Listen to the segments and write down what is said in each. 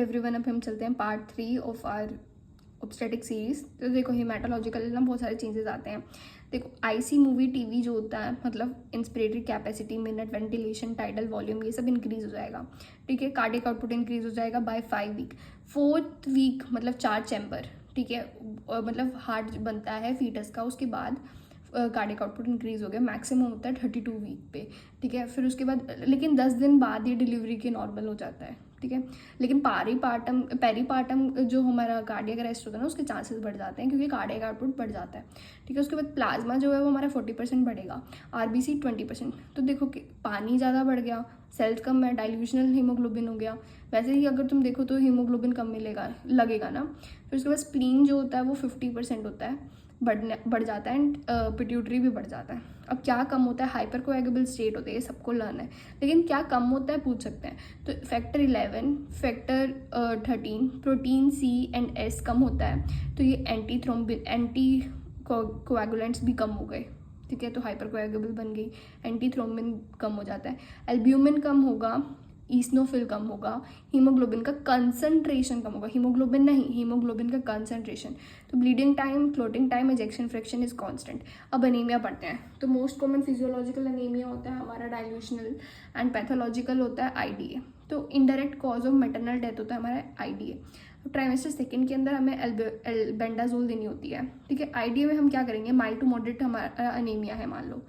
Everyone, अब हम चलते हैं part 3 of our obstetric series. तो देखो, हेमाटोलॉजिकल ना बहुत सारे चेंजेस आते हैं। देखो, आईसी मूवी टीवी जो होता है, मतलब inspiratory capacity, minute, ventilation, tidal volume, ये सब इंक्रीज हो जाएगा। ठीक है, कार्डियक आउटपुट इंक्रीज हो जाएगा बाय 5 वीक। 4th वीक मतलब 4 चैम्बर, ठीक है, मतलब हार्ट बनता है फीटस का, उसके बाद कार्डियक आउटपुट इंक्रीज हो गया। मैक्सिमम होता है 32 वीक पे। ठीक है, फिर उसके बाद लेकिन 10 दिन बाद ये डिलीवरी के नॉर्मल हो जाता है। ठीक है, लेकिन पेरीपार्टम जो हमारा कार्डियक अरेस्ट होता है ना, उसके चांसेस बढ़ जाते हैं क्योंकि कार्डियक आउटपुट बढ़ जाता है। ठीक है, उसके बाद प्लाज्मा जो है वो हमारा 40% बढ़ेगा, आरबीसी 20%। तो देखो कि पानी ज़्यादा बढ़ गया, सेल्स कम है, डाइल्यूशनल हीमोग्लोबिन हो गया। वैसे ही अगर तुम देखो तो हीमोग्लोबिन कम लगेगा ना। फिर उसके बाद स्प्लीन जो होता है वो 50% होता है, बढ़ जाता है, एंड पिट्यूटरी भी बढ़ जाता है। अब क्या कम होता है? हाइपर कोएगुबल स्टेट होते हैं, ये सबको लर्न है, लेकिन क्या कम होता है पूछ सकते हैं। तो factor 11, factor 13, protein C and S कम होता है, तो ये एंटी कोएगुलेंट्स भी कम हो गए। ठीक है, तो हाइपर कोएगुबल बन गई, एंटी थ्रोम्बिन कम हो जाता है, एल्ब्यूमिन कम होगा, ईस्नोफिल कम होगा, हीमोग्लोबिन का कंसंट्रेशन कम होगा, हीमोग्लोबिन नहीं, हीमोग्लोबिन का कंसंट्रेशन। तो bleeding time, clotting time, ejection fraction is constant. अब अनीमिया पढ़ते हैं। तो मोस्ट कॉमन फिजियोलॉजिकल अनीमिया होता है हमारा डाइल्यूशनल, एंड पैथोलॉजिकल होता है आईडीए। तो indirect cause of maternal death होता है हमारा आईडीए। ट्राइमेस्टर सेकेंड के अंदर हमें एल्बेंडाजोल देनी होती है। ठीक है, आईडीए में हम क्या करेंगे? माइल्ड टू मॉडरेट हमारा अनीमिया है, मान लो,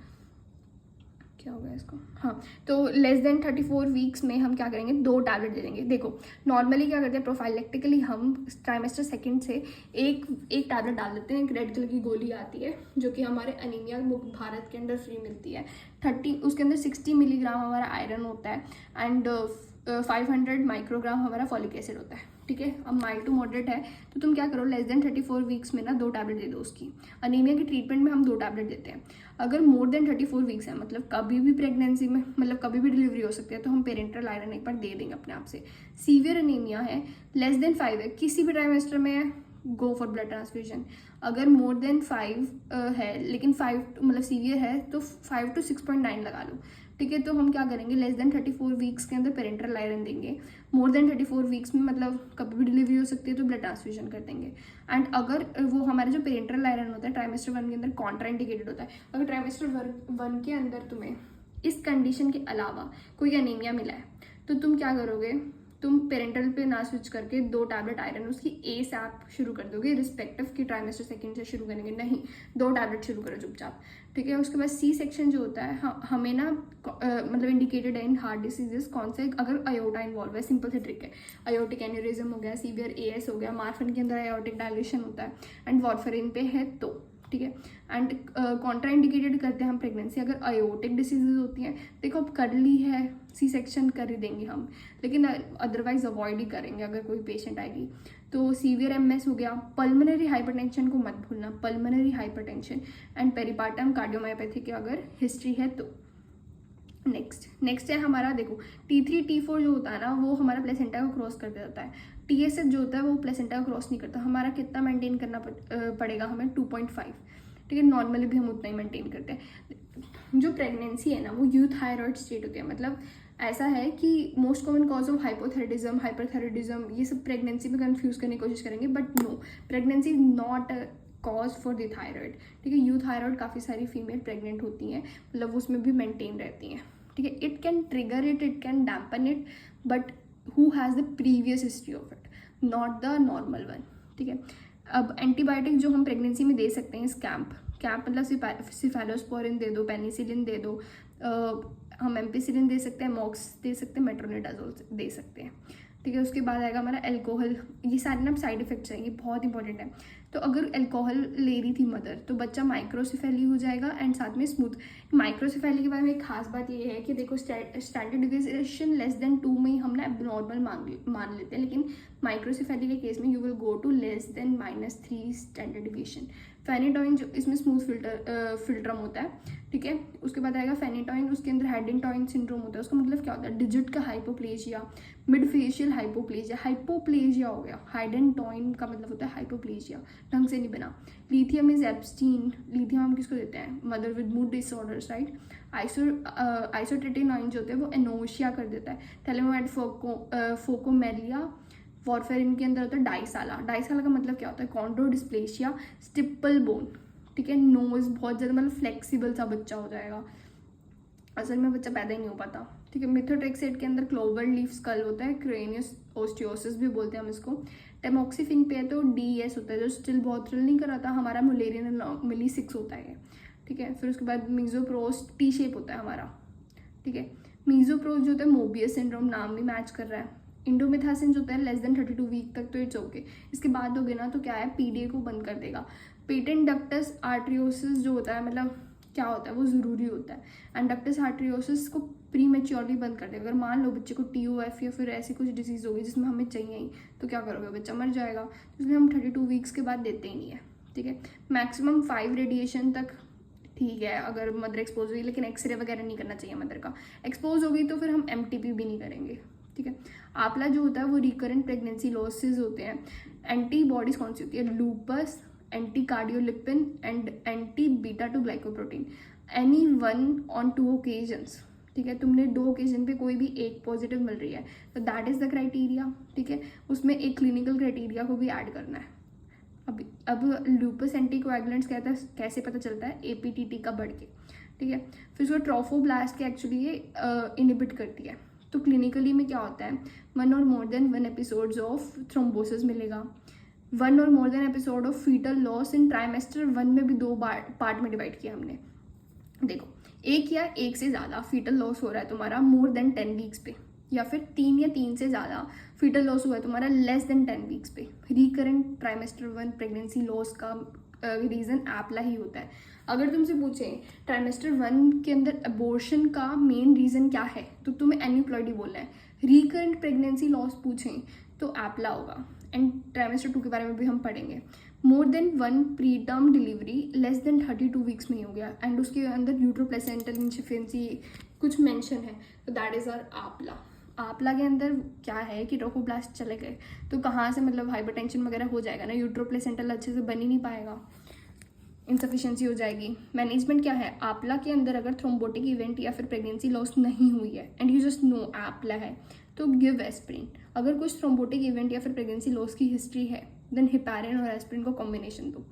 क्या होगा इसको, हाँ, तो लेस देन 34 वीक्स में हम क्या करेंगे? 2 टैबलेट दे देंगे। देखो, नॉर्मली क्या करते हैं, प्रोफाइलेक्टिकली हम ट्राइमेस्टर सेकंड से एक टैबलेट डाल देते हैं। एक रेड कलर की गोली आती है जो कि हमारे अनीमिया मुक्त भारत के अंदर फ्री मिलती है। 30 उसके अंदर 60 मिलीग्राम हमारा आयरन होता है, एंड 500 माइक्रोग्राम हमारा फॉलिक एसिड होता है। ठीक है, अब माइल्ड टू मॉडरेट है तो तुम क्या करो, लेस देन 34 वीक्स में ना 2 टैबलेट दे दो उसकी। अनीमिया की ट्रीटमेंट में हम 2 टैबलेट देते हैं। अगर मोर देन 34 वीक्स है, मतलब कभी भी प्रेगनेंसी में, मतलब कभी भी डिलीवरी हो सकती है, तो हम पेरेंटल आयरन एक बार दे देंगे अपने आप से। सीवियर अनीमिया है, लेस देन 5 है, किसी भी ट्राइमेस्टर में है, गो फॉर ब्लड ट्रांसफ्यूजन। अगर मोर देन 5 है, लेकिन 5 मतलब सीवियर है, तो 5 to 6.9 लगा लो। ठीक है, तो हम क्या करेंगे, लेस देन 34 वीक्स के अंदर पेरेंटल आयरन देंगे। मोर देन 34 वीक्स में, मतलब कभी भी डिलीवरी हो सकती है, तो ब्लड ट्रांसफ्यूजन कर देंगे। एंड अगर वो हमारा जो पेरेंटल आयरन होता है ट्राइमेस्टर 1 के अंदर कॉन्ट्रा इंडिकेटेड होता है। अगर ट्राइमेस्टर 1 के अंदर तुम्हें इस कंडीशन के अलावा कोई अनीमिया मिला है, तो तुम क्या करोगे? तुम पेरेंटल पे ना स्विच करके 2 टैबलेट आयरन उसकी ए सैप शुरू कर दोगे, रिस्पेक्टिव की ट्राइमेस्टर सेकंड से शुरू करेंगे, नहीं, 2 टैबलेट शुरू करो चुपचाप। ठीक है, उसके बाद सी सेक्शन जो होता है, हमें ना मतलब इंडिकेटेड है इन हार्ट डिसीजेस कौन से, अगर अयोटा इन्वॉल्व है, सिंपल से ट्रिक है, अयोटिक एन्यूरिज्म हो गया, सीवियर एएस हो गया, मार्फिन के अंदर अयोटिक डायलेशन होता है, एंड वारफेरिन पे है तो। ठीक है, एंड कॉन्ट्रा इंडिकेटेड करते हैं हम प्रेगनेंसी अगर अयोटिक डिसीजेज होती हैं। देखो, अब कर ली है, सी सेक्शन कर ही देंगे हम, लेकिन अदरवाइज अवॉइड ही करेंगे अगर कोई पेशेंट आएगी। तो सीवियर एमएस हो गया, पल्मोनरी हाइपरटेंशन को मत भूलना, पल्मोनरी हाइपरटेंशन, एंड पेरिपार्टम कार्डियोमायोपैथी की अगर हिस्ट्री है तो। नेक्स्ट है हमारा, देखो, T3 T4 जो होता है ना, वो हमारा प्लेसेंटा को क्रॉस कर देता है। TSH जो होता है वो प्लेसेंटा को क्रॉस नहीं करता। हमारा कितना मेंटेन करना पड़ेगा हमें? 2.5। ठीक है, नॉर्मली भी हम उतना ही मेंटेन करते हैं। जो प्रेगनेंसी है ना, वो यूथायरॉइड स्टेट होती है, मतलब ऐसा है कि most common cause of hypothyroidism, hyperthyroidism, ये सब प्रेगनेंसी में कंफ्यूज करने की कोशिश करेंगे, but no, pregnancy is not cause for the thyroid. ठीक है, यूथायरॉइड काफ़ी सारी फीमेल प्रेग्नेंट होती हैं, मतलब उसमें भी मेंटेन रहती हैं। ठीक है, it can trigger it can dampen it, but who has the previous history of it, not the normal one. ठीक है, अब एंटीबायोटिक जो हम प्रेगनेंसी में दे सकते हैं, कैंप मतलब सिफेलोस्पोरिन दे दो, पेनिसिलिन दे दो, हम एम्पिसिलिन दे सकते हैं, मॉक्स दे सकते हैं, मेट्रोनिडाजोल दे सकते हैं। ठीक है, उसके बाद आएगा हमारा अल्कोहल। ये सारे ना साइड इफेक्ट्स हैं, ये बहुत इंपॉर्टेंट है। तो अगर अल्कोहल ले रही थी मदर, तो बच्चा माइक्रोसिफेली हो जाएगा, एंड साथ में स्मूथ। माइक्रोसिफेली के बारे में एक खास बात ये है कि देखो, स्टैंडर्ड डिविएशन लेस देन 2 में ही हम ना एबनॉर्मल मान लेते हैं, लेकिन माइक्रोसिफेली के केस में you will go to less than -3 standard deviation. Phenytoin जो इसमें स्मूथ फिल्ट्रम होता है। ठीक है, उसके बाद आएगा फेनिटॉइन, उसके अंदर हेडिंगटॉइन सिंड्रोम होता है। उसका मतलब क्या होता है? डिजिट का हाइपोप्लेजिया, मिड फेशियल हाइपोप्लेजिया हो गया। हाइडेंटॉइन का मतलब होता है हाइपोप्लेजिया, ढंग से नहीं बना। लिथियम इज एब्सटीन, लिथियम हम किसको देते हैं? Mother with mood disorders, right. Isotretinoin जो होते हैं वो एनोशिया कर देता है। थैलेमोइड फोकोमेलिया वॉरफेरिन के अंदर होता है डाइसाला। डाइसाला का मतलब क्या होता है, कॉन्ड्रोडिस्प्लेशिया स्टिपल बोन, ठीक है। नोज बहुत ज़्यादा मतलब फ्लेक्सिबल सा बच्चा हो जाएगा, असल में बच्चा पैदा ही नहीं हो पाता, ठीक है। मिथोट्रेक्सेट के अंदर क्लोवर लीफ स्कल होता है, क्रेनियस ओस्टियोसिस भी बोलते हैं हम इसको। टेमोक्सिफिन पे है तो DES होता है, जो स्टिल बहुत थ्रिल नहीं कराता, हमारा मुलेरियन मिली 6 होता है, ठीक है। फिर उसके बाद मीजोप्रोस T शेप होता है हमारा, ठीक है। मीजोप्रोस जो होता है मोबियस सिंड्रोम, नाम भी मैच कर रहा है। इंडोमिथासिन जो होता है <32 वीक तक तो इट्स ओके, इसके बाद हो गया ना तो क्या है, PDA को बंद कर देगा। पेटेंट डक्टस आर्ट्रियोसिस जो होता है, मतलब क्या होता है वो ज़रूरी होता है, एंड डक्टस आर्ट्रियोसिस को प्री मेच्योरली बंद कर देगा। अगर मान लो बच्चे को TOF या फिर ऐसी कुछ डिजीज़ होगी जिसमें हमें चाहिए ही, तो क्या करोगे, बच्चा मर जाएगा। तो इसलिए हम 32 वीक्स के बाद देते ही नहीं है, ठीक है। मैक्सिमम 5 रेडिएशन तक ठीक है अगर मदर एक्सपोज हुई, लेकिन एक्सरे वगैरह नहीं करना चाहिए मदर का। एक्सपोज होगी तो फिर हम MTP भी नहीं करेंगे, ठीक है। आंवला जो होता है वो रिकरेंट प्रेगनेंसी लॉसेज होते हैं। एंटीबॉडीज कौन सी होती है, lupus, anti cardiolipin and anti beta two glycoprotein, any one on 2 occasions, ठीक है। तुमने 2 ओकेजन पे कोई भी एक पॉजिटिव मिल रही है तो दैट इज़ द क्राइटेरिया, ठीक है। उसमें एक क्लिनिकल क्राइटेरिया को भी ऐड करना है। अब लूपस एंटीकोएगुलेंट्स कहता है, कैसे पता चलता है, APTT का बढ़ के, ठीक है। फिर उसको ट्रोफोब्लास्ट के एक्चुअली ये इनिबिट करती है। तो क्लिनिकली में क्या होता है, 1 और more than 1 episodes of thrombosis मिलेगा, 1 और more than episode of fetal loss in trimester 1 में भी 2 पार्ट में डिवाइड किया हमने। देखो एक या एक से ज़्यादा फीटल लॉस हो रहा है तुम्हारा मोर देन 10 वीक्स पे, या फिर 3 या 3 से ज़्यादा फीटल लॉस हुआ है तुम्हारा लेस देन 10 वीक्स पे। रिकरेंट ट्राइमेस्टर 1 प्रेगनेंसी लॉस का रीज़न APLA ही होता है। अगर तुमसे पूछें ट्राइमेस्टर 1 के अंदर अबॉर्शन का मेन रीज़न क्या है, तो तुम्हें एन्यूप्लॉइडी बोलना है। रिकरेंट प्रेगनेंसी लॉस पूछें तो APLA होगा। एंड ट्राइमेस्टर 2 के बारे में भी हम पढ़ेंगे। मोर than 1 pre term delivery less than 32 weeks में ही हो गया, एंड उसके अंदर यूट्रोप्लेसेंटल इनसफिशिएंसी कुछ मेंशन है, तो that is our APLA। APLA के अंदर क्या है कि ट्रोफोब्लास्ट चले गए तो कहाँ से मतलब हाइपरटेंशन वगैरह हो जाएगा ना, यूट्रोप्लेसेंटल अच्छे से बन ही नहीं पाएगा, इनसफिशिएंसी हो जाएगी। मैनेजमेंट क्या है, APLA के अंदर अगर थ्रोम्बोटिक इवेंट या फिर प्रेगनेंसी लॉस नहीं हुई है and you just know APLA है तो गिव एस्प्रिन। अगर कुछ थ्रोम्बोटिक इवेंट या फिर प्रेगनेंसी लॉस की हिस्ट्री है देन हिपैरिन और एस्प्रिन को कॉम्बिनेशन दो,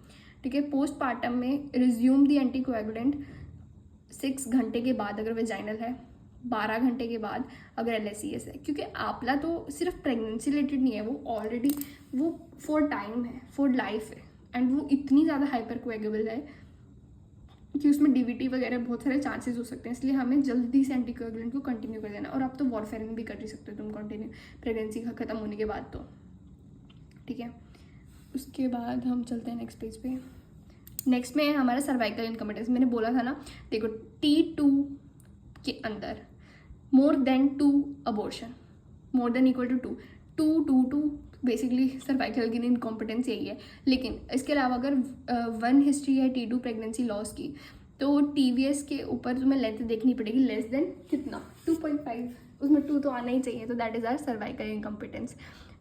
ठीक है। पोस्टपार्टम में रिज्यूम दी एंटीकोएगुलेंट 6 घंटे के बाद अगर वेजाइनल है, 12 घंटे के बाद अगर LSES है, क्योंकि APLA तो सिर्फ प्रेगनेंसी रिलेटेड नहीं है, वो ऑलरेडी वो फॉर टाइम है, फॉर लाइफ है, एंड वो इतनी ज़्यादा हाइपर कोएगेबल है कि उसमें DVT वगैरह बहुत सारे चांसेस हो सकते हैं। इसलिए हमें जल्दी से एंटीकोएगुलेंट को कंटिन्यू कर देना। और आप तो वॉरफेरिन भी कर ही सकते हो तुम कंटिन्यू प्रेगनेंसी का ख़त्म होने के बाद, तो ठीक है। उसके बाद हम चलते हैं नेक्स्ट पेज पे। नेक्स्ट में है हमारा सर्वाइकल इनकम्पिटेंस। मैंने बोला था ना, देखो T2 के अंदर more than 2 abortion, more than equal to 2 basically cervical की इनकॉम्पिटेंस यही है। लेकिन इसके अलावा अगर 1 हिस्ट्री है T2 प्रेगनेंसी लॉस की, तो TVS के ऊपर तुम्हें लेंथ देखनी पड़ेगी लेस देन कितना 2.5, उसमें 2 तो आना ही चाहिए, तो that is our cervical incompetence,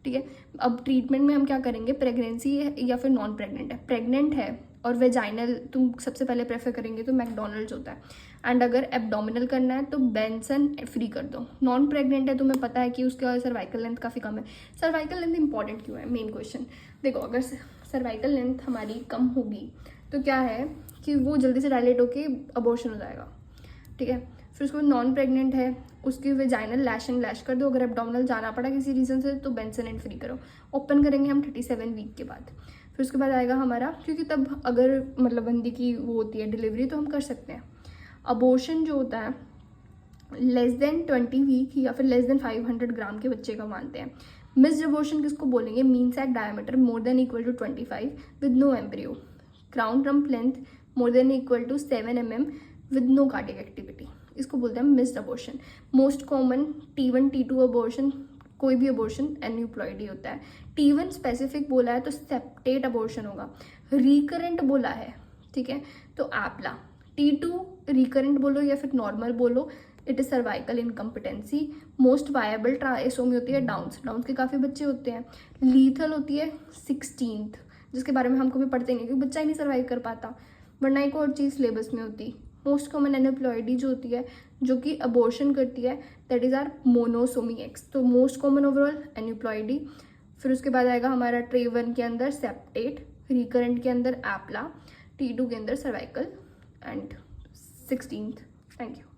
ठीक है। अब ट्रीटमेंट में हम क्या करेंगे, प्रेगनेंसी है या फिर नॉन प्रेग्नेंट है, प्रेग्नेंट है और वेजाइनल तुम सबसे पहले प्रेफर करेंगे तो मैकडोनल्ड्स होता है, एंड अगर एब्डोमिनल करना है तो बेंसन फ्री कर दो। नॉन प्रेग्नेंट है, तुम्हें पता है कि उसका सर्वाइकल लेंथ काफ़ी कम है। सर्वाइकल लेंथ इंपॉर्टेंट क्यों है, मेन क्वेश्चन। देखो अगर सर्वाइकल लेंथ हमारी कम होगी तो क्या है कि वो जल्दी से डायलेट होके अबॉर्शन हो जाएगा, ठीक है। फिर उसको नॉन प्रेग्नेंट है, उसकी वेजाइनल लैश एंड लैश कर दो। अगर एब्डोमिनल जाना पड़ा किसी रीज़न से तो बेंसन एंड फ्री करो। ओपन करेंगे हम 37 वीक के बाद। फिर उसके बाद आएगा हमारा, क्योंकि तब अगर मतलब बंदी की वो होती है डिलीवरी तो हम कर सकते हैं। अबॉर्शन जो होता है लेस देन 20 वीक या फिर लेस देन 500 ग्राम के बच्चे का मानते हैं। मिस्ड अबॉर्शन किसको बोलेंगे, mean sac diameter more than equal to 25 with no embryo, crown rump length more than equal to 7 mm with no cardiac activity, इसको बोलते हैं missed abortion. Most common T1 T2 abortion, कोई भी abortion aneuploidy होता है। T1 specific बोला है तो सेप्टेट अबॉर्शन होगा। रिकरेंट बोला है, ठीक है, तो APLA। T2 रिकरेंट बोलो या फिर नॉर्मल बोलो, it is cervical incompetency. Most viable trisomy होती है डाउन्स के काफ़ी बच्चे होते हैं। लीथल होती है 16th, जिसके बारे में हम कभी पढ़ते नहीं क्योंकि बच्चा ही नहीं सर्वाइव कर पाता, वरना एक और चीज़ सिलेबस में होती। मोस्ट कॉमन एन्यूप्लॉइडी जो होती है जो कि अबॉर्शन करती है, that is our monosomy X। तो मोस्ट कॉमन ओवरऑल एन्यूप्लॉइडी। फिर उसके बाद आएगा हमारा ट्रे 1 के अंदर सेप्टेट, रिकरेंट के अंदर एप्ला, T2 के अंदर cervical and 16th। Thank you.